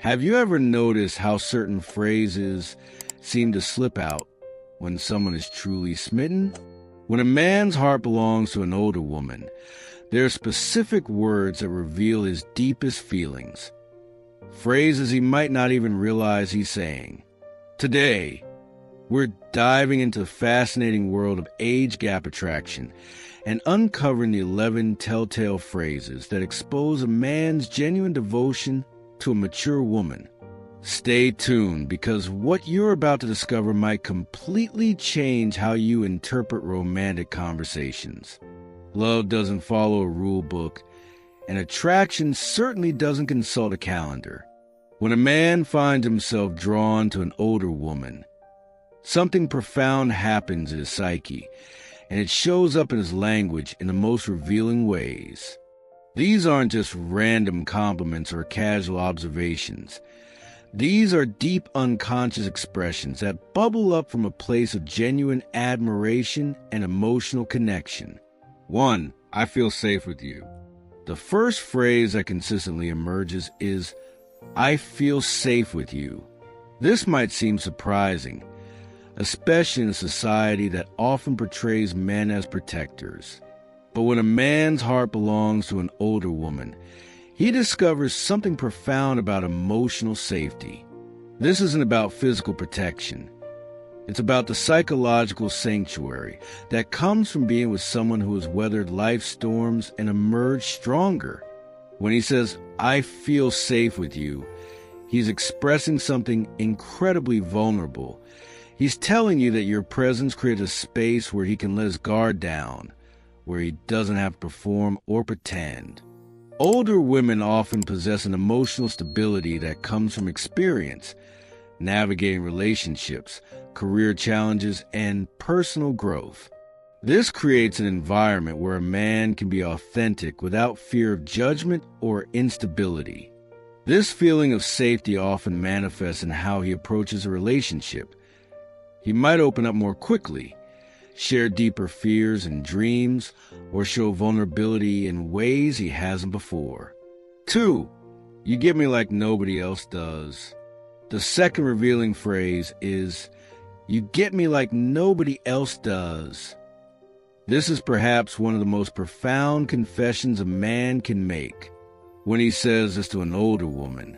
Have you ever noticed how certain phrases seem to slip out when someone is truly smitten? When a man's heart belongs to an older woman, there are specific words that reveal his deepest feelings, phrases he might not even realize he's saying. Today, we're diving into the fascinating world of age gap attraction and uncovering the 11 telltale phrases that expose a man's genuine devotion to a mature woman. Stay tuned, because what you're about to discover might completely change how you interpret romantic conversations. Love doesn't follow a rule book, and attraction certainly doesn't consult a calendar. When a man finds himself drawn to an older woman, something profound happens in his psyche, and it shows up in his language in the most revealing ways. These aren't just random compliments or casual observations. These are deep unconscious expressions that bubble up from a place of genuine admiration and emotional connection. 1. I feel safe with you. The first phrase that consistently emerges is, I feel safe with you. This might seem surprising, especially in a society that often portrays men as protectors. But when a man's heart belongs to an older woman, he discovers something profound about emotional safety. This isn't about physical protection. It's about the psychological sanctuary that comes from being with someone who has weathered life's storms and emerged stronger. When he says, I feel safe with you, he's expressing something incredibly vulnerable. He's telling you that your presence creates a space where he can let his guard down, where he doesn't have to perform or pretend. Older women often possess an emotional stability that comes from experience, navigating relationships, career challenges, and personal growth. This creates an environment where a man can be authentic without fear of judgment or instability. This feeling of safety often manifests in how he approaches a relationship. He might open up more quickly, share deeper fears and dreams, or show vulnerability in ways he hasn't before. 2. You get me like nobody else does. The second revealing phrase is, you get me like nobody else does. This is perhaps one of the most profound confessions a man can make. When he says this to an older woman,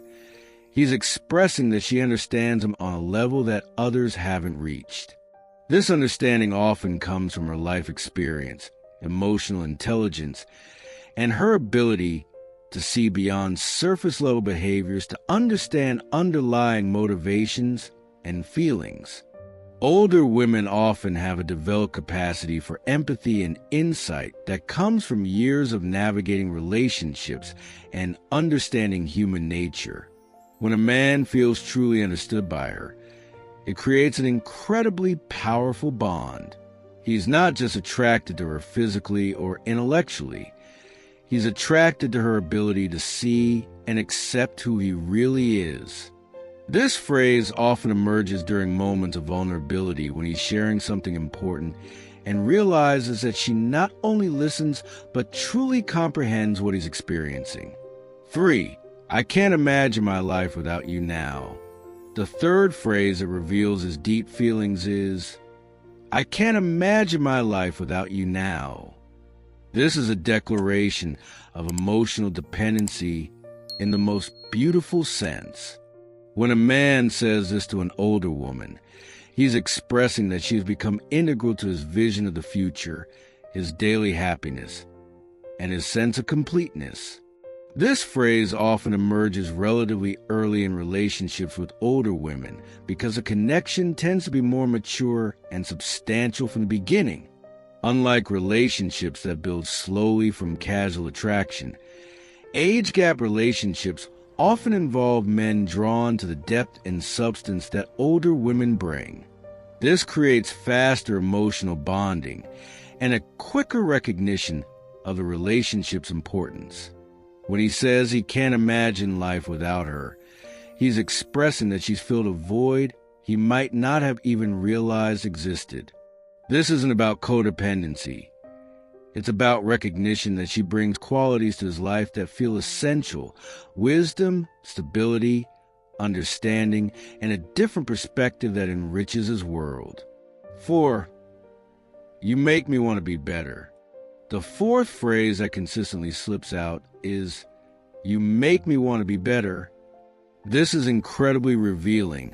he's expressing that she understands him on a level that others haven't reached. This understanding often comes from her life experience, emotional intelligence, and her ability to see beyond surface-level behaviors to understand underlying motivations and feelings. Older women often have a developed capacity for empathy and insight that comes from years of navigating relationships and understanding human nature. When a man feels truly understood by her, it creates an incredibly powerful bond. He's not just attracted to her physically or intellectually. He's attracted to her ability to see and accept who he really is. This phrase often emerges during moments of vulnerability when he's sharing something important and realizes that she not only listens but truly comprehends what he's experiencing. 3. I can't imagine my life without you now. The third phrase that reveals his deep feelings is, I can't imagine my life without you now. This is a declaration of emotional dependency in the most beautiful sense. When a man says this to an older woman, he's expressing that she's become integral to his vision of the future, his daily happiness, and his sense of completeness. This phrase often emerges relatively early in relationships with older women because a connection tends to be more mature and substantial from the beginning. Unlike relationships that build slowly from casual attraction, age gap relationships often involve men drawn to the depth and substance that older women bring. This creates faster emotional bonding and a quicker recognition of the relationship's importance. When he says he can't imagine life without her, he's expressing that she's filled a void he might not have even realized existed. This isn't about codependency. It's about recognition that she brings qualities to his life that feel essential: wisdom, stability, understanding, and a different perspective that enriches his world. 4. You make me want to be better. The fourth phrase that consistently slips out is, you make me want to be better. This is incredibly revealing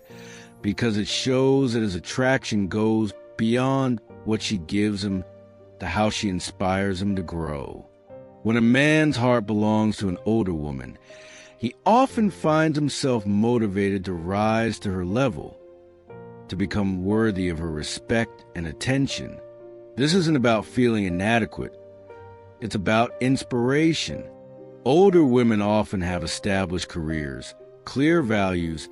because it shows that his attraction goes beyond what she gives him to how she inspires him to grow. When a man's heart belongs to an older woman, he often finds himself motivated to rise to her level, to become worthy of her respect and attention. This isn't about feeling inadequate. It's about inspiration. Older women often have established careers, clear values,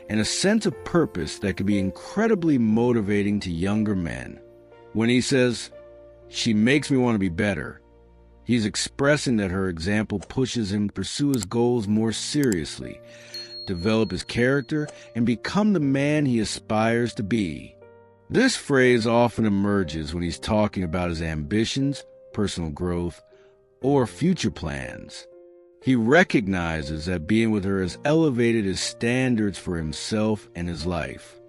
and a sense of purpose that can be incredibly motivating to younger men. When he says, "She makes me want to be better," he's expressing that her example pushes him to pursue his goals more seriously, develop his character, and become the man he aspires to be. This phrase often emerges when he's talking about his ambitions, personal growth, or future plans. He recognizes that being with her has elevated his standards for himself and his life.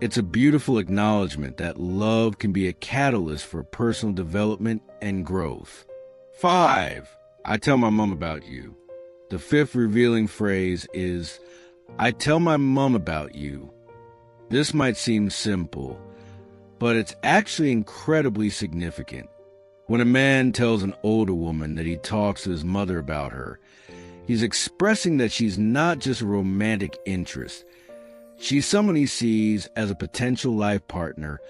It's a beautiful acknowledgement that love can be a catalyst for personal development and growth. 5. I tell my mom about you. The fifth revealing phrase is, I tell my mom about you. This might seem simple, but it's actually incredibly significant. When a man tells an older woman that he talks to his mother about her, he's expressing that she's not just a romantic interest. She's someone he sees as a potential life partner,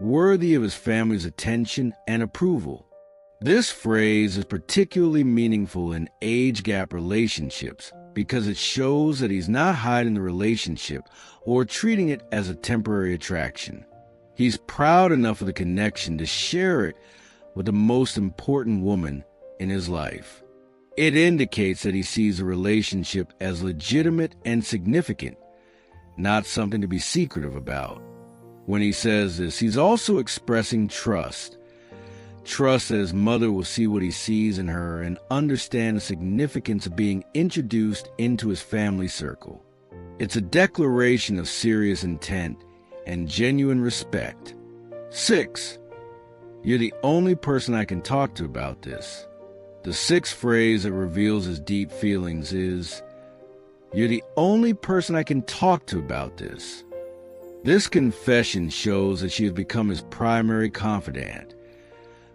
worthy of his family's attention and approval. This phrase is particularly meaningful in age gap relationships because it shows that he's not hiding the relationship or treating it as a temporary attraction. He's proud enough of the connection to share it with the most important woman in his life. It indicates that he sees the relationship as legitimate and significant, not something to be secretive about. When he says this, he's also expressing trust. Trust that his mother will see what he sees in her and understand the significance of being introduced into his family circle. It's a declaration of serious intent and genuine respect. 6. You're the only person I can talk to about this. The sixth phrase that reveals his deep feelings is, you're the only person I can talk to about this. This confession shows that she has become his primary confidant,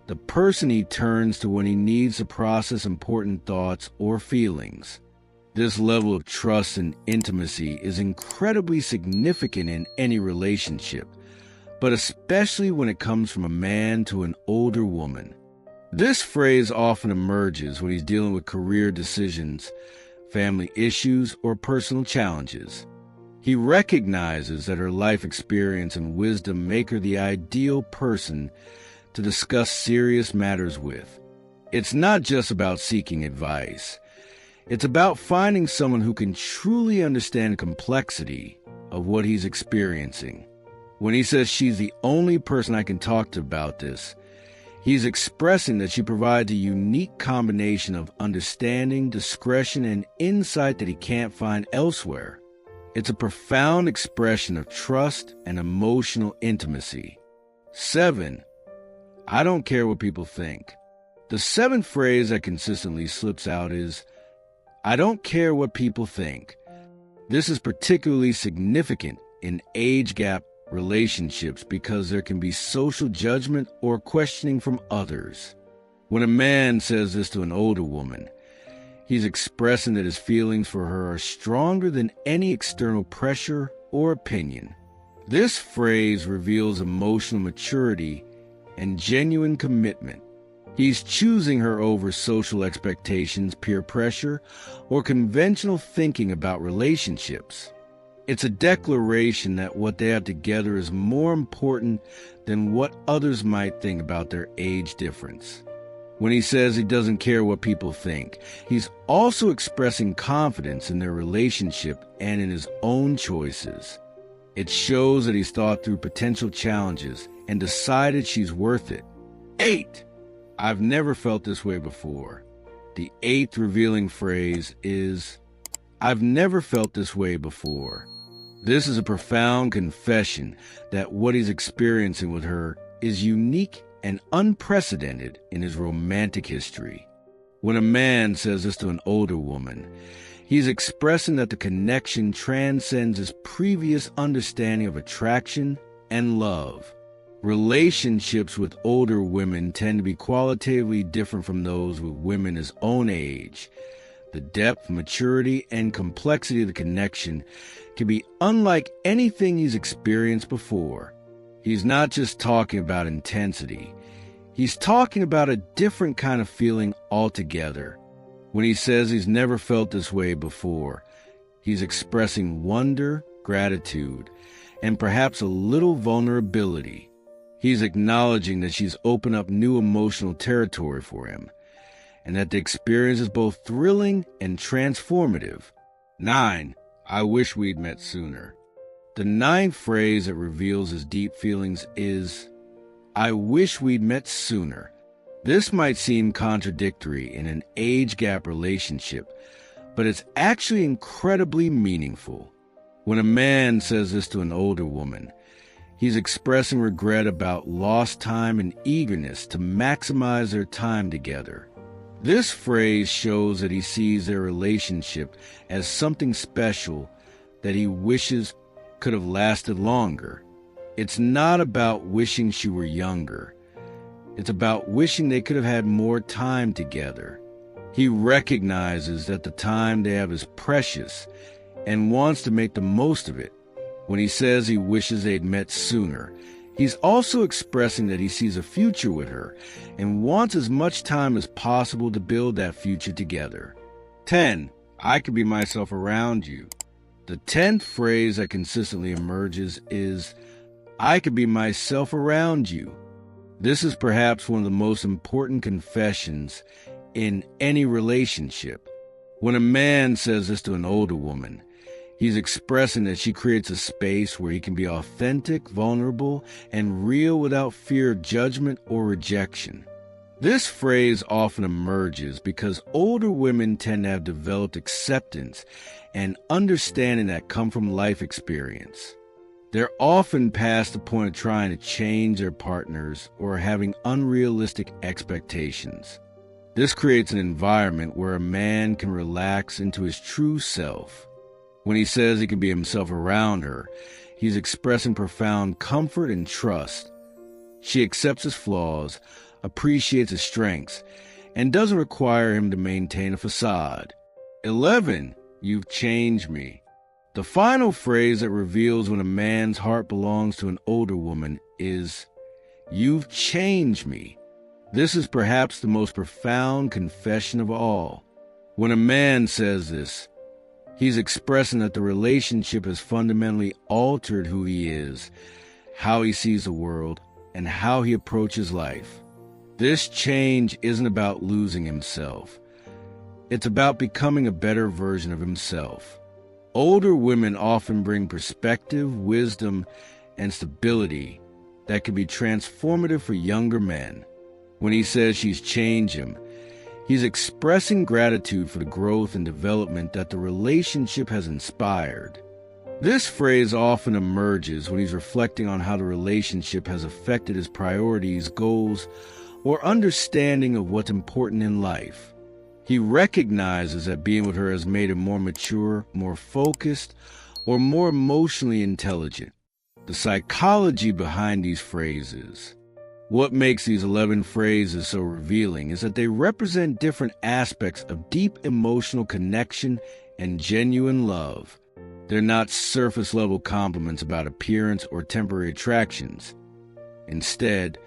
the person he turns to when he needs to process important thoughts or feelings. This level of trust and intimacy is incredibly significant in any relationship, but especially when it comes from a man to an older woman. This phrase often emerges when he's dealing with career decisions, family issues, or personal challenges. He recognizes that her life experience and wisdom make her the ideal person to discuss serious matters with. It's not just about seeking advice. It's about finding someone who can truly understand the complexity of what he's experiencing. When he says she's the only person I can talk to about this, he's expressing that she provides a unique combination of understanding, discretion, and insight that he can't find elsewhere. It's a profound expression of trust and emotional intimacy. 7. I don't care what people think. The seventh phrase that consistently slips out is, I don't care what people think. This is particularly significant in age gap relationships because there can be social judgment or questioning from others. When a man says this to an older woman, he's expressing that his feelings for her are stronger than any external pressure or opinion. This phrase reveals emotional maturity and genuine commitment. He's choosing her over social expectations, peer pressure, or conventional thinking about relationships. It's a declaration that what they have together is more important than what others might think about their age difference. When he says he doesn't care what people think, he's also expressing confidence in their relationship and in his own choices. It shows that he's thought through potential challenges and decided she's worth it. 8. I've never felt this way before. The eighth revealing phrase is, I've never felt this way before. This is a profound confession that what he's experiencing with her is unique and unprecedented in his romantic history. When a man says this to an older woman, he's expressing that the connection transcends his previous understanding of attraction and love. Relationships with older women tend to be qualitatively different from those with women his own age. The depth, maturity, and complexity of the connection can be unlike anything he's experienced before. He's not just talking about intensity. He's talking about a different kind of feeling altogether. When he says he's never felt this way before, he's expressing wonder, gratitude, and perhaps a little vulnerability. He's acknowledging that she's opened up new emotional territory for him, and that the experience is both thrilling and transformative. 9. I wish we'd met sooner. The ninth phrase that reveals his deep feelings is, I wish we'd met sooner. This might seem contradictory in an age gap relationship, but it's actually incredibly meaningful. When a man says this to an older woman, he's expressing regret about lost time and eagerness to maximize their time together. This phrase shows that he sees their relationship as something special that he wishes could have lasted longer. It's not about wishing she were younger. It's about wishing they could have had more time together. He recognizes that the time they have is precious and wants to make the most of it. When he says he wishes they'd met sooner, he's also expressing that he sees a future with her and wants as much time as possible to build that future together. 10. I could be myself around you. The 10th phrase that consistently emerges is, I could be myself around you. This is perhaps one of the most important confessions in any relationship. When a man says this to an older woman, he's expressing that she creates a space where he can be authentic, vulnerable, and real without fear of judgment or rejection. This phrase often emerges because older women tend to have developed acceptance and understanding that come from life experience. They're often past the point of trying to change their partners or having unrealistic expectations. This creates an environment where a man can relax into his true self. When he says he can be himself around her, he's expressing profound comfort and trust. She accepts his flaws, appreciates his strengths, and doesn't require him to maintain a facade. 11. You've changed me. The final phrase that reveals when a man's heart belongs to an older woman is, You've changed me. This is perhaps the most profound confession of all. When a man says this, he's expressing that the relationship has fundamentally altered who he is, how he sees the world, and how he approaches life. This change isn't about losing himself. It's about becoming a better version of himself. Older women often bring perspective, wisdom, and stability that can be transformative for younger men. When he says she's changed him, he's expressing gratitude for the growth and development that the relationship has inspired. This phrase often emerges when he's reflecting on how the relationship has affected his priorities, goals, or understanding of what's important in life. He recognizes that being with her has made him more mature, more focused, or more emotionally intelligent. The psychology behind these phrases. What makes these 11 phrases so revealing is that they represent different aspects of deep emotional connection and genuine love. They're not surface-level compliments about appearance or temporary attractions. Instead,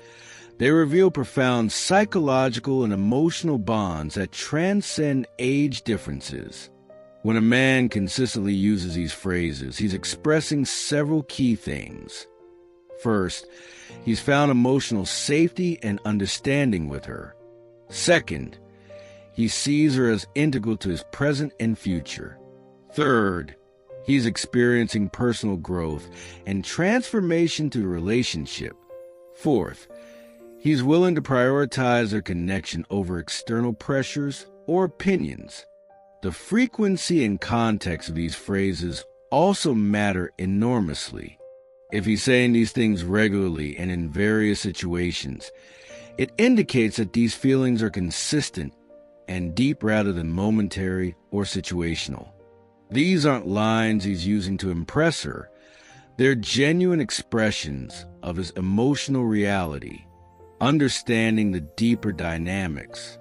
they reveal profound psychological and emotional bonds that transcend age differences. When a man consistently uses these phrases, he's expressing several key things. First, he's found emotional safety and understanding with her. Second, he sees her as integral to his present and future. Third, he's experiencing personal growth and transformation to the relationship. Fourth, he's willing to prioritize their connection over external pressures or opinions. The frequency and context of these phrases also matter enormously. If he's saying these things regularly and in various situations, it indicates that these feelings are consistent and deep rather than momentary or situational. These aren't lines he's using to impress her. They're genuine expressions of his emotional reality, understanding the deeper dynamics.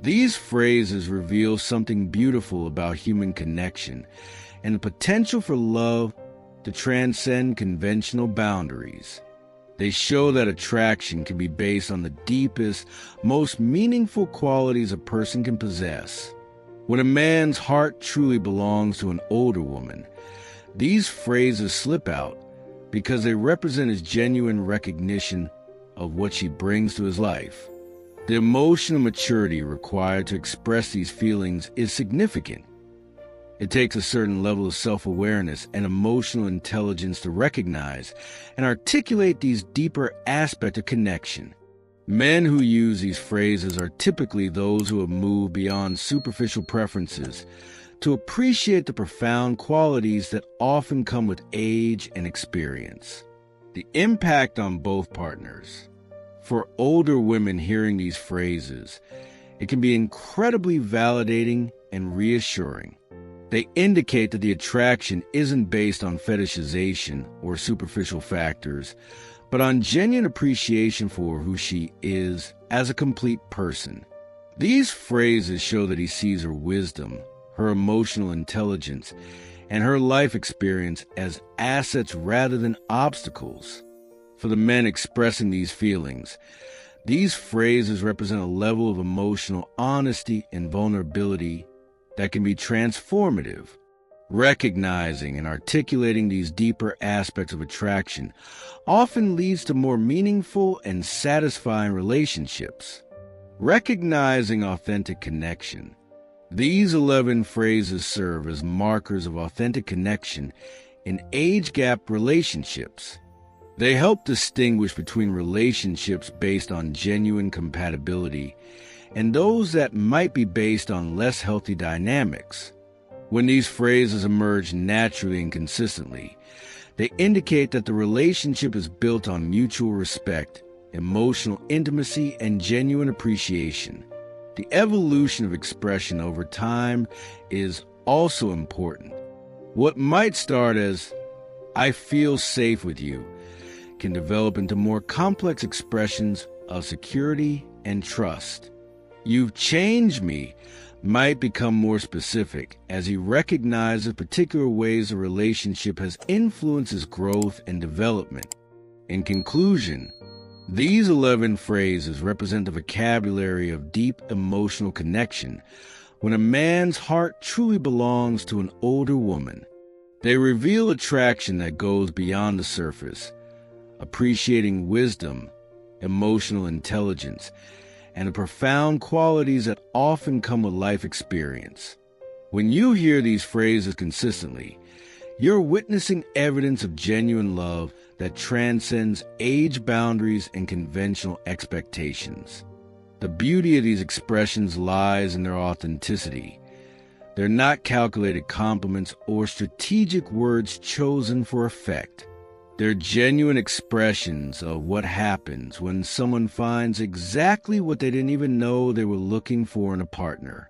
These phrases reveal something beautiful about human connection and the potential for love to transcend conventional boundaries. They show that attraction can be based on the deepest, most meaningful qualities a person can possess. When a man's heart truly belongs to an older woman, these phrases slip out because they represent his genuine recognition of what she brings to his life. The emotional maturity required to express these feelings is significant. It takes a certain level of self-awareness and emotional intelligence to recognize and articulate these deeper aspects of connection. Men who use these phrases are typically those who have moved beyond superficial preferences to appreciate the profound qualities that often come with age and experience. The impact on both partners. For older women hearing these phrases, it can be incredibly validating and reassuring. They indicate that the attraction isn't based on fetishization or superficial factors, but on genuine appreciation for who she is as a complete person. These phrases show that he sees her wisdom, her emotional intelligence, and her life experience as assets rather than obstacles. For the men expressing these feelings, these phrases represent a level of emotional honesty and vulnerability that can be transformative. Recognizing and articulating these deeper aspects of attraction often leads to more meaningful and satisfying relationships. Recognizing authentic connection. These 11 phrases serve as markers of authentic connection in age-gap relationships. They help distinguish between relationships based on genuine compatibility and those that might be based on less healthy dynamics. When these phrases emerge naturally and consistently, they indicate that the relationship is built on mutual respect, emotional intimacy, and genuine appreciation. The evolution of expression over time is also important. What might start as, "I feel safe with you," can develop into more complex expressions of security and trust. "You've changed me" might become more specific as he recognizes particular ways the relationship has influenced his growth and development. In conclusion, these 11 phrases represent the vocabulary of deep emotional connection when a man's heart truly belongs to an older woman. They reveal attraction that goes beyond the surface, appreciating wisdom, emotional intelligence, and the profound qualities that often come with life experience. When you hear these phrases consistently, you're witnessing evidence of genuine love that transcends age boundaries and conventional expectations. The beauty of these expressions lies in their authenticity. They're not calculated compliments or strategic words chosen for effect. They're genuine expressions of what happens when someone finds exactly what they didn't even know they were looking for in a partner.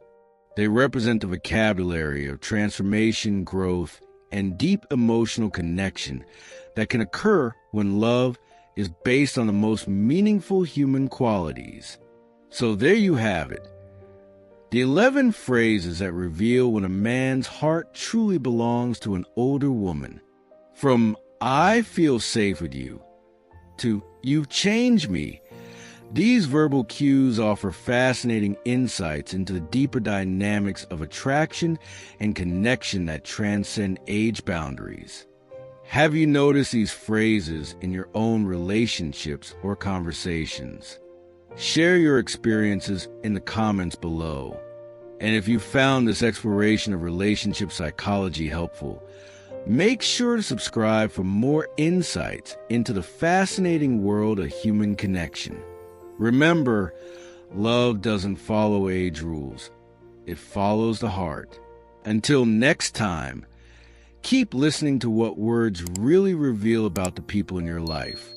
They represent the vocabulary of transformation, growth, and deep emotional connection that can occur when love is based on the most meaningful human qualities. So there you have it. The 11 phrases that reveal when a man's heart truly belongs to an older woman. From "I feel safe with you" to "You've changed me." These verbal cues offer fascinating insights into the deeper dynamics of attraction and connection that transcend age boundaries. Have you noticed these phrases in your own relationships or conversations? Share your experiences in the comments below. And if you found this exploration of relationship psychology helpful, make sure to subscribe for more insights into the fascinating world of human connection. Remember, love doesn't follow age rules. It follows the heart. Until next time, keep listening to what words really reveal about the people in your life.